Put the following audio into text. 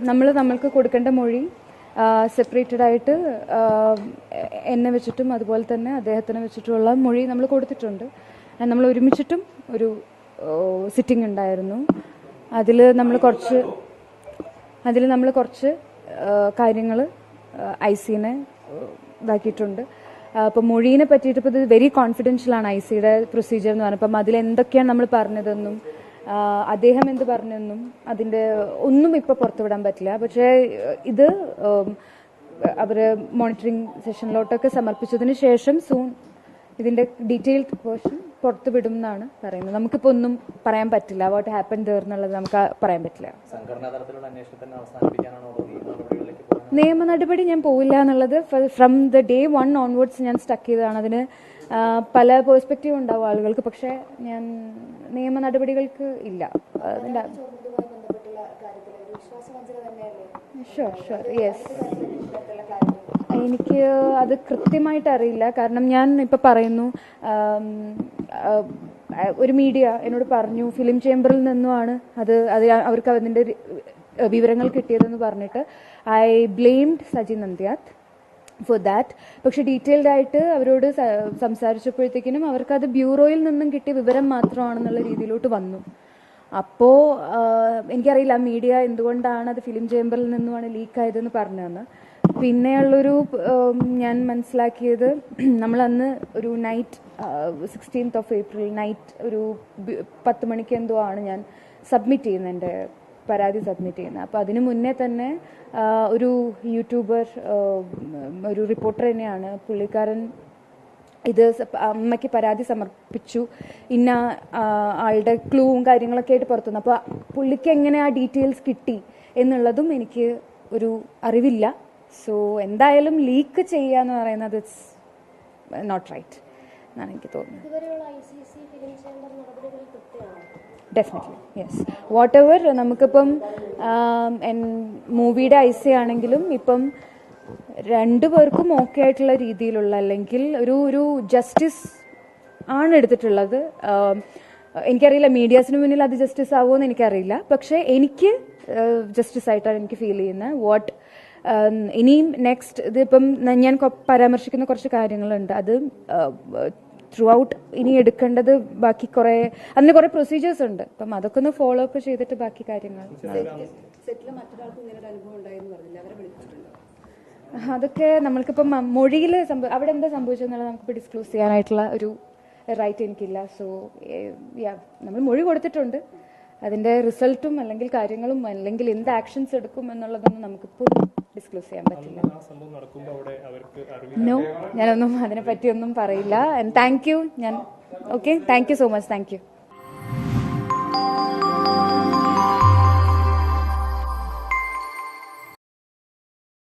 നമ്മൾക്ക് കൊടുക്കേണ്ട മൊഴി സെപ്പറേറ്റഡ് ആയിട്ട് എന്നെ വെച്ചിട്ടും അതുപോലെ തന്നെ അദ്ദേഹത്തിനെ വെച്ചിട്ടുള്ള മൊഴി നമ്മൾ കൊടുത്തിട്ടുണ്ട്. നമ്മൾ ഒരുമിച്ചിട്ടും ഒരു സിറ്റിംഗ് ഉണ്ടായിരുന്നു. അതിൽ നമ്മൾ കുറച്ച് കാര്യങ്ങൾ ഐസിനെ ഇതാക്കിയിട്ടുണ്ട്. അപ്പം മൊഴീനെ പറ്റിയിട്ട് ഇപ്പോൾ ഇത് വെരി കോൺഫിഡൻഷ്യലാണ് ഐസിയുടെ പ്രൊസീജിയർ എന്ന് പറഞ്ഞാൽ. അപ്പം അതിലെന്തൊക്കെയാണ് നമ്മൾ പറഞ്ഞതെന്നും അദ്ദേഹം എന്ത് പറഞ്ഞെന്നും അതിൻ്റെ ഒന്നും ഇപ്പോൾ പുറത്തുവിടാൻ പറ്റില്ല. പക്ഷേ ഇത് അവർ മോണിറ്ററിംഗ് സെഷനിലോട്ടൊക്കെ സമർപ്പിച്ചതിന് ശേഷം സൂൺ ഇതിൻ്റെ ഡീറ്റെയിൽഡ് വേർഷൻ പുറത്തു വിടും എന്നാണ് പറയുന്നത്. നമുക്കിപ്പോൾ ഒന്നും പറയാൻ പറ്റില്ല. വാട്ട് ഹാപ്പൻ ദർ എന്നുള്ളത് നമുക്ക് പറയാൻ പറ്റില്ല. നിയമ നടപടി ഞാൻ പോയില്ല എന്നുള്ളത് ഫ്രം ദ ഡേ 1 ഓൺവേർഡ്സ് ഞാൻ സ്റ്റക്ക് ചെയ്തതാണ്. അതിന് പല പേഴ്സ്പെക്റ്റീവ് ഉണ്ടാവും ആളുകൾക്ക്, പക്ഷേ ഞാൻ നിയമ നടപടികൾക്ക് ഇല്ല. അതിൻ്റെ ഷുവർ യെസ്, എനിക്ക് അത് കൃത്യമായിട്ട് അറിയില്ല. കാരണം ഞാൻ ഇപ്പം പറയുന്നു, ഒരു മീഡിയ എന്നോട് പറഞ്ഞു ഫിലിം ചേംബറിൽ നിന്നുമാണ് അത് അവർക്ക് അതിൻ്റെ വിവരങ്ങൾ കിട്ടിയതെന്ന് പറഞ്ഞിട്ട് I blamed Saji Nandyath for that. പക്ഷെ ഡീറ്റെയിൽഡ് ആയിട്ട് അവരോട് സംസാരിച്ചപ്പോഴത്തേക്കിനും അവർക്കത് ബ്യൂറോയിൽ നിന്നും കിട്ടിയ വിവരം മാത്രമാണെന്നുള്ള രീതിയിലോട്ട് വന്നു. അപ്പോൾ എനിക്കറിയില്ല മീഡിയ എന്തുകൊണ്ടാണ് അത് ഫിലിം ചേംബറിൽ നിന്നുമാണ് ലീക്കായതെന്ന് പറഞ്ഞതെന്ന്. പിന്നെയുള്ളൊരു ഞാൻ മനസ്സിലാക്കിയത്, നമ്മളന്ന് ഒരു നൈറ്റ് 16th April നൈറ്റ് ഒരു 10 മണിക്ക് എന്തോ ആണ് ഞാൻ സബ്മിറ്റ് ചെയ്യുന്നത്, എൻ്റെ പരാതി സബ്മിറ്റ് ചെയ്യുന്നത്. അപ്പോൾ അതിനു മുന്നേ തന്നെ ഒരു യൂട്യൂബർ, ഒരു റിപ്പോർട്ടർ തന്നെയാണ് പുള്ളിക്കാരൻ, ഇത് അമ്മയ്ക്ക് പരാതി സമർപ്പിച്ചു, ഇന്ന ആളുടെ ക്ലൂവും കാര്യങ്ങളൊക്കെ ആയിട്ട് പുറത്തുനിന്ന്. അപ്പോൾ പുള്ളിക്ക് എങ്ങനെ ആ ഡീറ്റെയിൽസ് കിട്ടി എന്നുള്ളതും എനിക്ക് ഒരു അറിവില്ല. സോ എന്തായാലും ലീക്ക് ചെയ്യുക എന്ന് പറയുന്നത് ഇറ്റ്സ് നോട്ട് റൈറ്റ് എന്നാണ് എനിക്ക് തോന്നുന്നത്. Definitely yes. വാട്ട് എവർ നമുക്കിപ്പം മൂവിയുടെ ഐസി ആണെങ്കിലും ഇപ്പം രണ്ടുപേർക്കും ഓക്കെ ആയിട്ടുള്ള രീതിയിലുള്ള, അല്ലെങ്കിൽ ഒരു ജസ്റ്റിസ് ആണ് എടുത്തിട്ടുള്ളത്. എനിക്കറിയില്ല മീഡിയാസിന് മുന്നിൽ അത് ജസ്റ്റിസ് ആവുമോ എന്ന് എനിക്കറിയില്ല. പക്ഷേ എനിക്ക് ജസ്റ്റിസ് ആയിട്ടാണ് എനിക്ക് ഫീൽ ചെയ്യുന്നത്. വാട്ട് ഇനിയും നെക്സ്റ്റ് ഇതിപ്പം ഞാൻ പരാമർശിക്കുന്ന കുറച്ച് കാര്യങ്ങളുണ്ട്. അത് ത്രൂ ഔട്ട് ഇനി എടുക്കേണ്ടത് ബാക്കി അതിന് കുറേ പ്രൊസീജിയേഴ്സ് ഉണ്ട്. അപ്പം അതൊക്കെ ഒന്ന് ഫോളോ അപ്പ് ചെയ്തിട്ട് ബാക്കി കാര്യങ്ങൾ. അതൊക്കെ നമ്മൾക്കിപ്പം മൊഴിയിൽ അവിടെ എന്താ സംഭവിച്ചതെന്നുള്ളത് നമുക്കിപ്പോൾ ഡിസ്ക്ലോസ് ചെയ്യാനായിട്ടുള്ള ഒരു റൈറ്റ് എനിക്കില്ല. സോ നമ്മൾ മൊഴി കൊടുത്തിട്ടുണ്ട്. അതിൻ്റെ റിസൾട്ടും അല്ലെങ്കിൽ കാര്യങ്ങളും അല്ലെങ്കിൽ എന്ത് ആക്ഷൻസ് എടുക്കും എന്നുള്ളതൊന്നും നമുക്കിപ്പോൾ ഡിസ്ക്ലോസ് ചെയ്യാൻ പറ്റില്ല. നോ, ഞാനൊന്നും അതിനെ പറ്റിയൊന്നും പറയില്ല. And thank you. Thank you so much. Thank you.